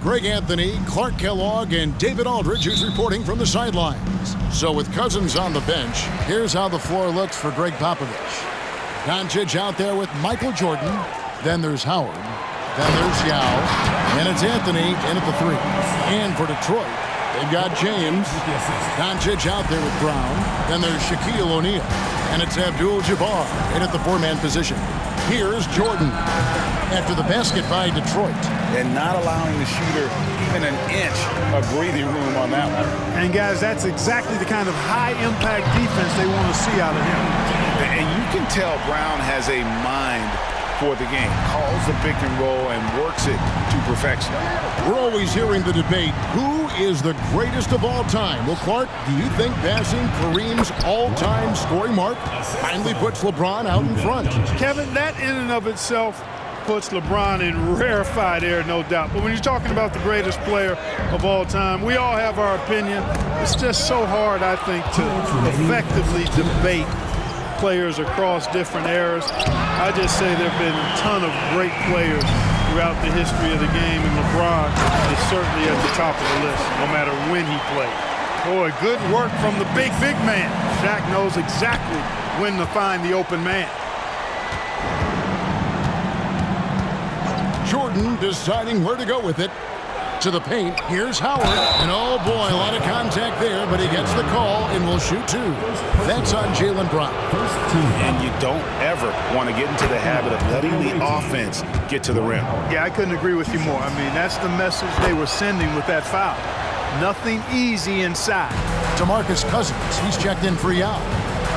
Greg Anthony, Clark Kellogg, and David Aldridge is reporting from the sidelines. So with Cousins on the bench, here's how the floor looks for Greg Popovich. Doncic out there with Michael Jordan. Then there's Howard. Then there's Yao. And it's Anthony in at the 3. And for Detroit, they've got James. Doncic out there with Brown. Then there's Shaquille O'Neal. And it's Abdul-Jabbar in at the 4-man position. Here's Jordan after the basket by Detroit. And not allowing the shooter even an inch of breathing room on that one. And guys, that's exactly the kind of high-impact defense they want to see out of him. And you can tell Brown has a mind for the game. Calls the pick and roll and works it to perfection. We're always hearing the debate, who is the greatest of all time? Well, Clark, do you think passing Kareem's all-time scoring mark finally puts LeBron out in front? Kevin, that in and of itself puts LeBron in rarefied air, no doubt. But when you're talking about the greatest player of all time, we all have our opinion. It's just so hard, I think, to effectively debate players across different eras. I just say there have been a ton of great players throughout the history of the game, and LeBron is certainly at the top of the list, no matter when he played. Boy, good work from the big man. Shaq knows exactly when to find the open man. Jordan deciding where to go with it. To the paint, here's Howard. And oh boy, a lot of contact there, but he gets the call and will shoot 2. That's on Jaylen Brown. And you don't ever want to get into the habit of letting the offense get to the rim. Yeah, I couldn't agree with you more. I mean, that's the message they were sending with that foul. Nothing easy inside. DeMarcus Cousins, he's checked in for Yao.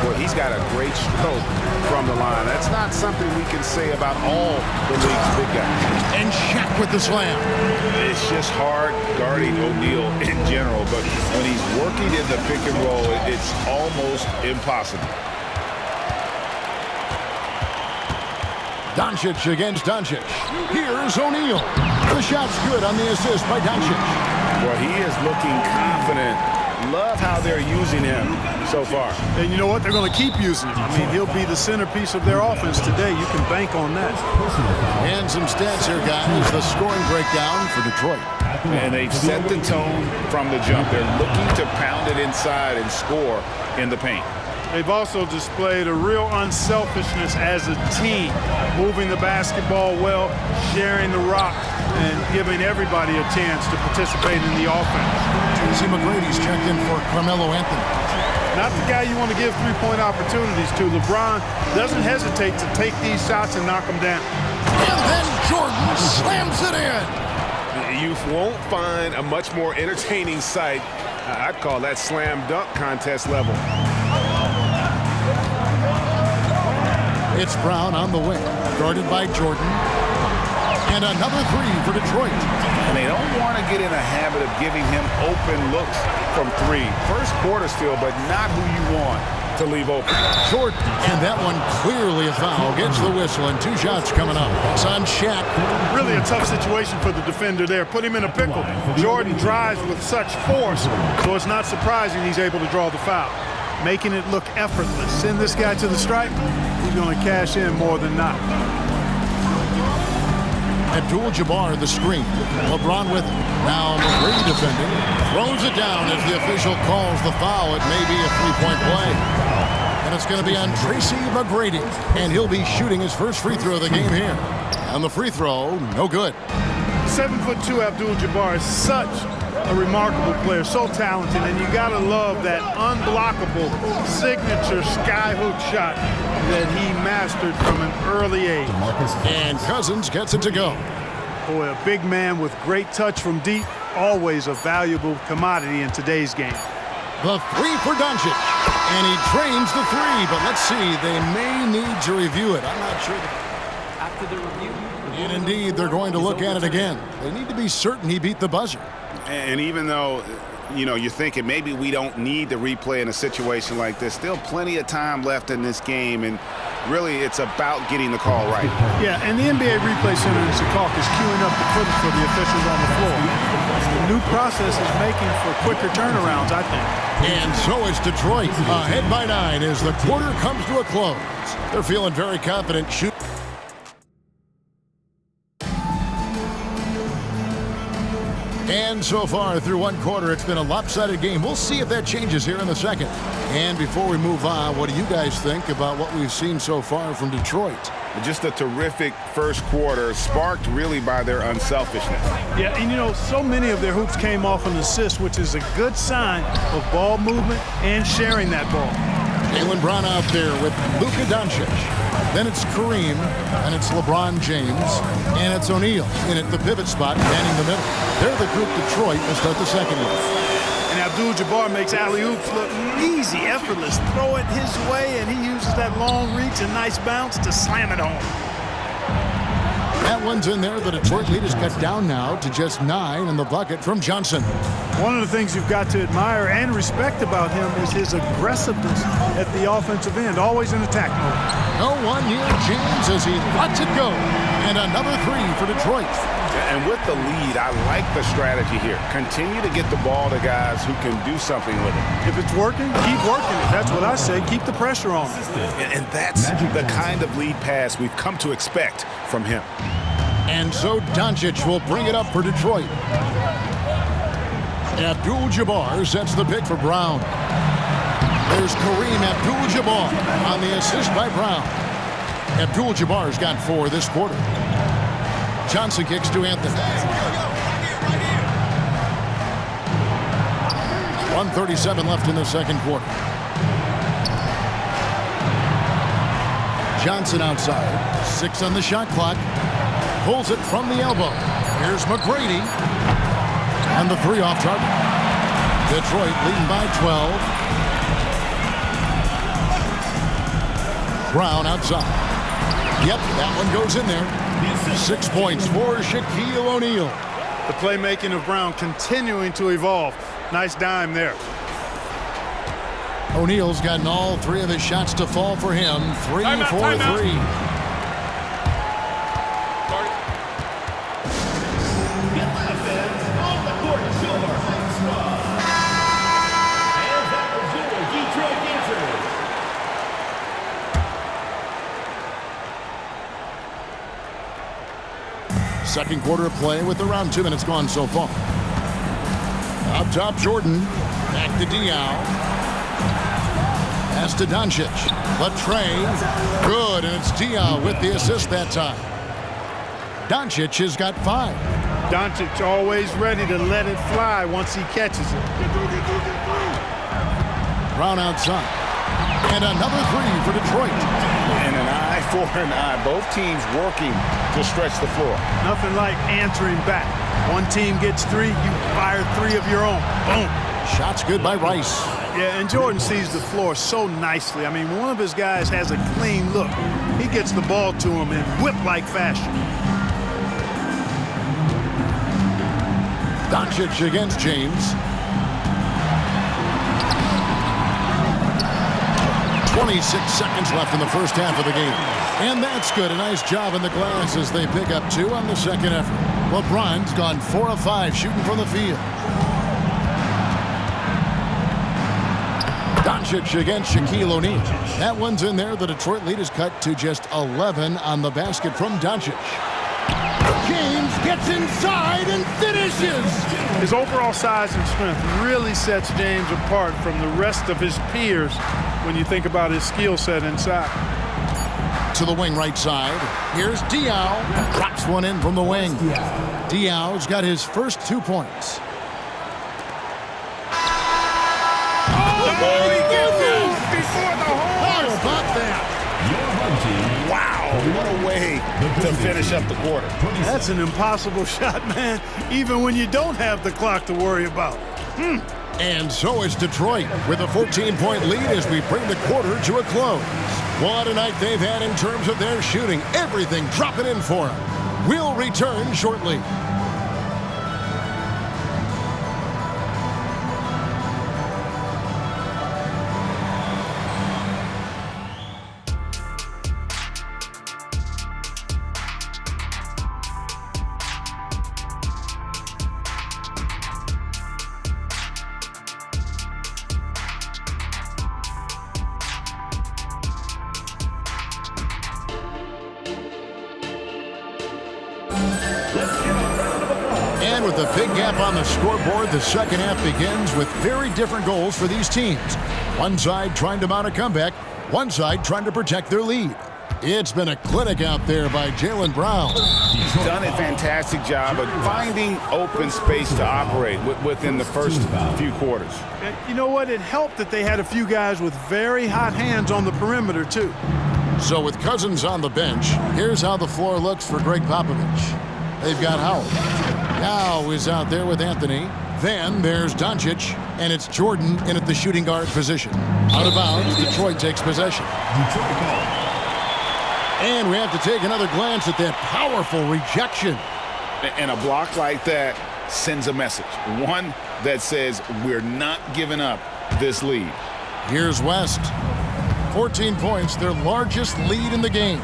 Well, he's got a great stroke from the line. That's not something we can say about all the league's big guys. And Shaq with the slam. It's just hard guarding O'Neal in general, but when he's working in the pick and roll, it's almost impossible. Doncic against Doncic. Here's O'Neal. The shot's good on the assist by Doncic. Well, he is looking confident. Love how they're using him so far. And you know what? They're going to keep using him. I mean, he'll be the centerpiece of their offense today. You can bank on that. And some stats here, guys. The scoring breakdown for Detroit. And they've set the tone from the jump. They're looking to pound it inside and score in the paint. They've also displayed a real unselfishness as a team, moving the basketball well, sharing the rock, and giving everybody a chance to participate in the offense. Tracy McGrady's checked in for Carmelo Anthony. Not the guy you want to give three-point opportunities to. LeBron doesn't hesitate to take these shots and knock them down. And then Jordan slams it in. You won't find a much more entertaining sight. I'd call that slam dunk contest level. It's Brown on the wing, guarded by Jordan. And another 3 for Detroit. And they don't want to get in a habit of giving him open looks from 3. First quarter still, but not who you want to leave open. Jordan, and that one clearly a foul. Gets the whistle, and 2 shots coming up. It's on Shaq. Really a tough situation for the defender there. Put him in a pickle. Jordan drives with such force, so it's not surprising he's able to draw the foul, making it look effortless. Send this guy to the stripe, he's going to cash in more than not. Abdul-Jabbar the screen. LeBron with it. Now McGrady defending. Throws it down as the official calls the foul. It may be a 3-point play. And it's going to be on Tracy McGrady. And he'll be shooting his first free throw of the game here. And the free throw, no good. 7'2" Abdul-Jabbar is such a remarkable player, so talented, and you gotta love that unblockable signature skyhook shot that he mastered from an early age. And Cousins gets it to go. Boy, a big man with great touch from deep, always a valuable commodity in today's game. The 3 for Doncic, and he trains the 3, but let's see, they may need to review it. I'm not sure. After the review. And indeed, they're going to look at it again. They need to be certain he beat the buzzer. And even though, you know, you're thinking maybe we don't need the replay in a situation like this, still plenty of time left in this game, and really it's about getting the call right. Yeah, and the NBA Replay Center in Secaucus is queuing up the footage for the officials on the floor. The new process is making for quicker turnarounds, I think. And so is Detroit, ahead by 9 as the quarter comes to a close. They're feeling very confident shooting. And so far through one quarter, it's been a lopsided game. We'll see if that changes here in the second. And before we move on, what do you guys think about what we've seen so far from Detroit? Just a terrific first quarter, sparked really by their unselfishness. Yeah, and you know, so many of their hoops came off an assist, which is a good sign of ball movement and sharing that ball. Jaylen Brown out there with Luka Doncic. Then it's Kareem, and it's LeBron James, and it's O'Neal in at the pivot spot, manning the middle. They're the group Detroit will start the second with. And Abdul-Jabbar makes alley-oops look easy, effortless. Throw it his way, and he uses that long reach and nice bounce to slam it home. That one's in there. The Detroit lead is cut down now to just 9 in the bucket from Johnson. One of the things you've got to admire and respect about him is his aggressiveness at the offensive end, always in attack mode. No one near James as he lets it go. And another 3 for Detroit. And with the lead, I like the strategy here. Continue to get the ball to guys who can do something with it. If it's working, keep working it. That's what I say. Keep the pressure on. And that's the kind of lead pass we've come to expect from him. And so Doncic will bring it up for Detroit. Abdul-Jabbar sets the pick for Brown. There's Kareem Abdul-Jabbar on the assist by Brown. Abdul-Jabbar's got 4 this quarter. Johnson kicks to Anthony. 1:37 left in the second quarter. Johnson outside. 6 on the shot clock. Pulls it from the elbow. Here's McGrady. And the 3 off target. Detroit leading by 12. Brown outside. Yep, that one goes in there. 6 points for Shaquille O'Neal. The playmaking of Brown continuing to evolve. Nice dime there. O'Neal's gotten all 3 of his shots to fall for him. 3 for 3. Second quarter of play with around 2 minutes gone so far. Up top, Jordan. Back to Diaw. Pass to Doncic. Latrey. Good, and it's Diaw with the assist that time. Doncic has got 5. Doncic always ready to let it fly once he catches it. Brown outside. And another 3 for Detroit. And an eye for an eye. Both teams working to stretch the floor. Nothing like answering back. One team gets 3, you fire 3 of your own. Boom. Shots good by Rice. Yeah, and Jordan sees the floor so nicely. I mean, when one of his guys has a clean look, he gets the ball to him in whip-like fashion. Doncic against James. 26 seconds left in the first half of the game. And that's good. A nice job in the glass as they pick up 2 on the second effort. LeBron's gone 4 of 5 shooting from the field. Doncic against Shaquille O'Neal. That one's in there. The Detroit lead is cut to just 11 on the basket from Doncic. James gets inside and finishes. His overall size and strength really sets James apart from the rest of his peers when you think about his skill set inside. To the wing right side. Here's Diaw. Drops one in from the wing. Diaw's got his first 2 points. Oh, he gets it before the horse. How about that? Wow, what a way to finish up the quarter. That's an impossible shot, man, even when you don't have the clock to worry about. And so is Detroit with a 14-point lead as we bring the quarter to a close. What a night they've had in terms of their shooting. Everything dropping in for them. We'll return shortly. Let's give a round And with a big gap on the scoreboard, the second half begins with very different goals for these teams. One side trying to mount a comeback, one side trying to protect their lead. It's been a clinic out there by Jaylen Brown. He's done a fantastic job of finding open space to operate within the first few quarters. You know what? It helped that they had a few guys with very hot hands on the perimeter, too. So with Cousins on the bench, here's how the floor looks for Greg Popovich. They've got Howard. Yao is out there with Anthony. Then there's Doncic, and it's Jordan in at the shooting guard position. Out of bounds, Detroit takes possession. And we have to take another glance at that powerful rejection. And a block like that sends a message. One that says we're not giving up this lead. Here's West. 14 points, their largest lead in the game.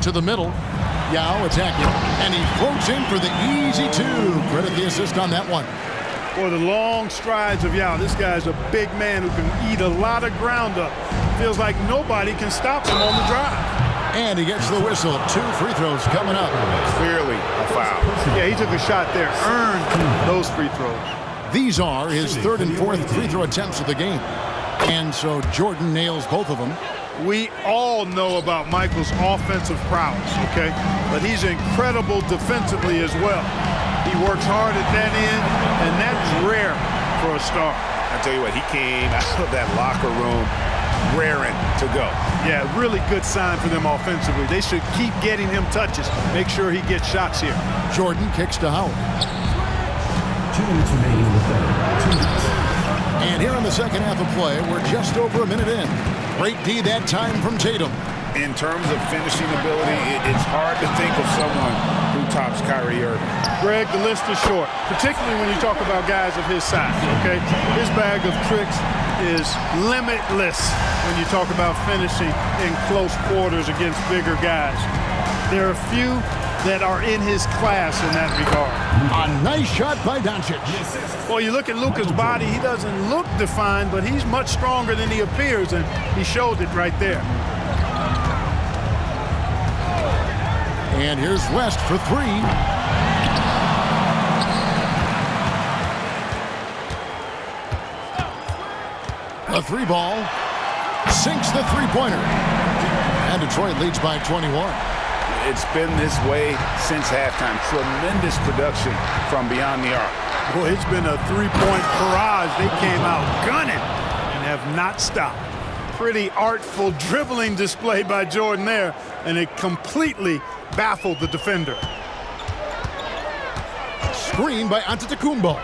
To the middle. Yao attacking. And he floats in for the easy two. Credit the assist on that one. For the long strides of Yao. This guy's a big man who can eat a lot of ground up. Feels like nobody can stop him on the drive. And he gets the whistle. 2 free throws coming up. Clearly a foul. Yeah, he took a shot there. Earned those free throws. These are his 3rd and 4th free throw attempts of the game. And so Jordan nails both of them. We all know about Michael's offensive prowess, okay? But he's incredible defensively as well. He works hard at that end, and that's rare for a star. I tell you what, he came out of that locker room raring to go. Yeah, really good sign for them offensively. They should keep getting him touches. Make sure he gets shots here. Jordan kicks to Howard. 2 minutes remaining in the third. 2 minutes. And here in the second half of play, we're just over a minute in. Great D that time from Tatum. In terms of finishing ability, it's hard to think of someone who tops Kyrie Irving. Greg, the list is short, particularly when you talk about guys of his size, okay? His bag of tricks is limitless when you talk about finishing in close quarters against bigger guys. There are a few that are in his class in that regard. A nice shot by Doncic. Well, you look at Luka's body, he doesn't look defined, but he's much stronger than he appears, and he showed it right there. And here's West for 3. The 3 ball sinks the 3-pointer. And Detroit leads by 21. It's been this way since halftime. Tremendous production from beyond the arc. Boy, it's been a 3-point barrage. They came out gunning and have not stopped. Pretty artful dribbling display by Jordan there, and it completely baffled the defender. Screen by Antetokounmpo.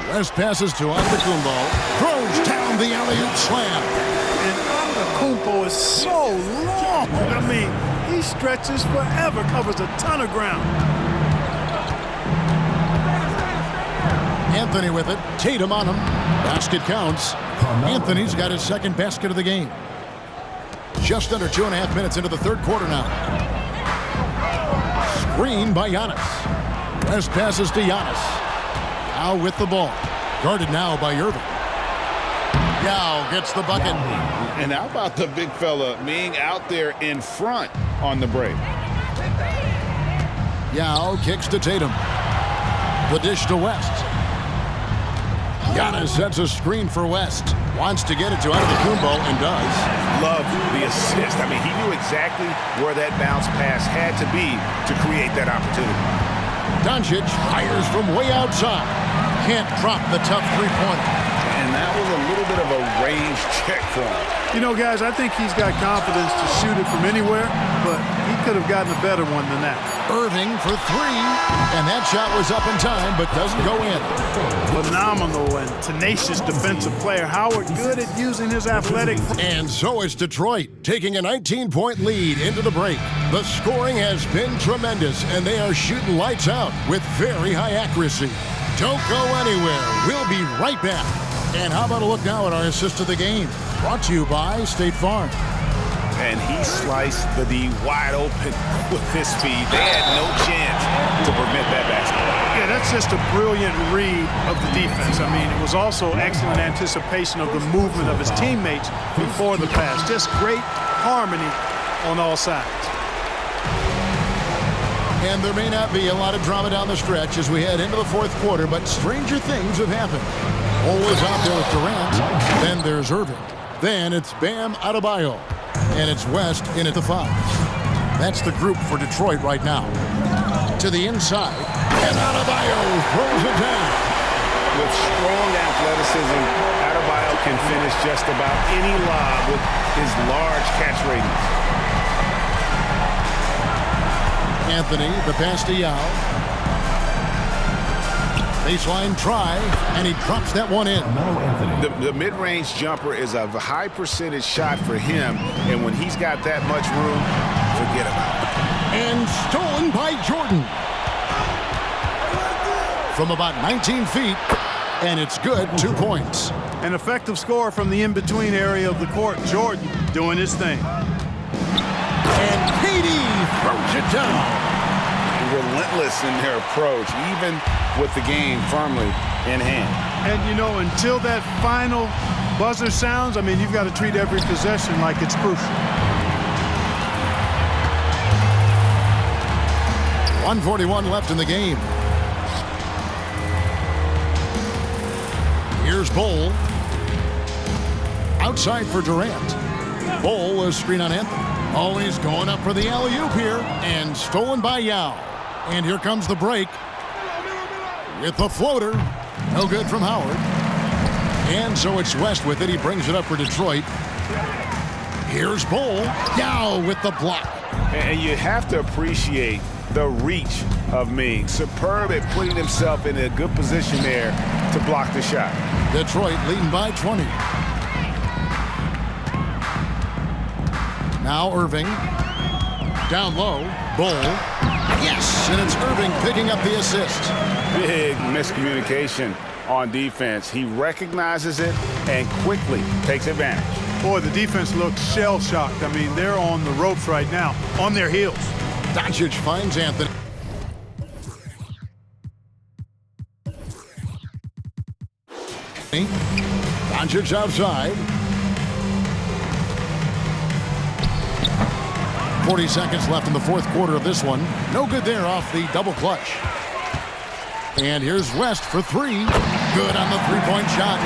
West passes to Antetokounmpo. Throws down the alley-oop slam. And Antetokounmpo is so long. I mean, he stretches forever, covers a ton of ground. Anthony with it. Tatum on him. Basket counts. Anthony's got his 2nd basket of the game. Just under 2.5 minutes into the 3rd quarter now. Screen by Giannis. West passes to Giannis. Now with the ball. Guarded now by Irving. Yao gets the bucket. And how about the big fella being out there in front on the break? Yao kicks to Tatum. The dish to West. Giannis sets a screen for West. Wants to get it to Antetokounmpo and does. Love the assist. I mean, he knew exactly where that bounce pass had to be to create that opportunity. Doncic fires from way outside. Can't drop the tough 3-pointer. And that was a little bit of a range check for him. You know, guys, I think he's got confidence to shoot it from anywhere, but he could have gotten a better one than that. Irving for 3, and that shot was up in time, but doesn't go in. Phenomenal and tenacious defensive player. Howard good at using his athletic. And so it's Detroit taking a 19-point lead into the break. The scoring has been tremendous, and they are shooting lights out with very high accuracy. Don't go anywhere. We'll be right back. And how about a look now at our assist of the game? Brought to you by State Farm. And he sliced the D wide open with his speed. They had no chance to prevent that basket. Yeah, that's just a brilliant read of the defense. I mean, it was also excellent anticipation of the movement of his teammates before the pass. Just great harmony on all sides. And there may not be a lot of drama down the stretch as we head into the fourth quarter, but stranger things have happened. Cole is out there with Durant. Then there's Irving. Then it's Bam Adebayo. And it's West in at the 5. That's the group for Detroit right now. To the inside. And Adebayo throws it down. With strong athleticism, Adebayo can finish just about any lob with his large catch radius. Anthony, the pass to Yao. Baseline try, and he drops that one in. The mid-range jumper is a high percentage shot for him, and when he's got that much room, forget about it. And stolen by Jordan. From about 19 feet, and it's good, 2 points. An effective score from the in-between area of the court. Jordan doing his thing. And Katie throws it down. Relentless in their approach, even with the game firmly in hand. And, you know, until that final buzzer sounds, I mean, you've got to treat every possession like it's crucial. 1:41 left in the game. Here's Bol. Outside for Durant. Bol is screen on Anthony. Oh, he's going up for the alley-oop here. And stolen by Yao. And here comes the break. With the floater. No good from Howard. And so it's West with it. He brings it up for Detroit. Here's Bol. Yao with the block. And you have to appreciate the reach of Ming. Superb at putting himself in a good position there to block the shot. Detroit leading by 20. Now Irving. Down low. Bol. Yes, and it's Irving picking up the assist. Big miscommunication on defense. He recognizes it and quickly takes advantage. Boy, the defense looks shell-shocked. I mean, they're on the ropes right now, on their heels. Doncic finds Anthony. Doncic outside. 40 seconds left in the fourth quarter of this one. No good there off the double clutch. And here's West for 3. Good on the three-point shot.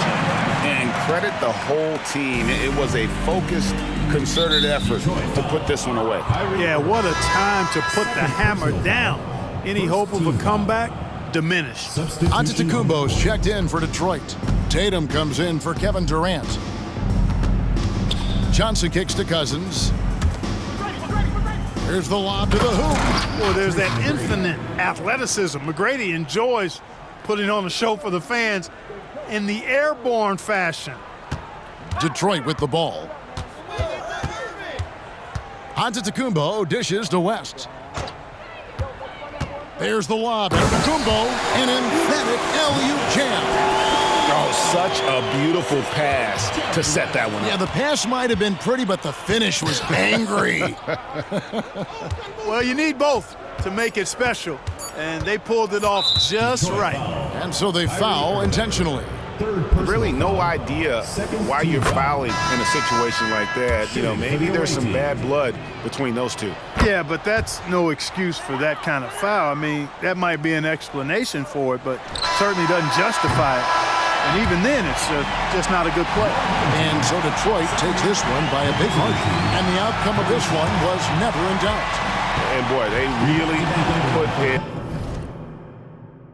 And credit the whole team. It was a focused, concerted effort to put this one away. Yeah, what a time to put the hammer down. Any hope of a comeback? Diminished. Antetokounmpo's checked in for Detroit. Tatum comes in for Kevin Durant. Johnson kicks to Cousins. Here's the lob to the hoop. Well, there's that infinite athleticism. McGrady enjoys putting on a show for the fans in the airborne fashion. Detroit with the ball. Antetokounmpo dishes to West. There's the lob. Antetokounmpo, an emphatic alley-oop jam. Oh, such a beautiful pass to set that one up. Yeah, the pass might have been pretty, but the finish was angry. Well, you need both to make it special, and they pulled it off just right. And so they foul intentionally. Really no idea why you're fouling in a situation like that. You know, maybe there's some bad blood between those two. Yeah, but that's no excuse for that kind of foul. I mean, that might be an explanation for it, but certainly doesn't justify it. And even then, it's just not a good play. And so Detroit takes this one by a big margin. And the outcome of this one was never in doubt. And boy, they really put it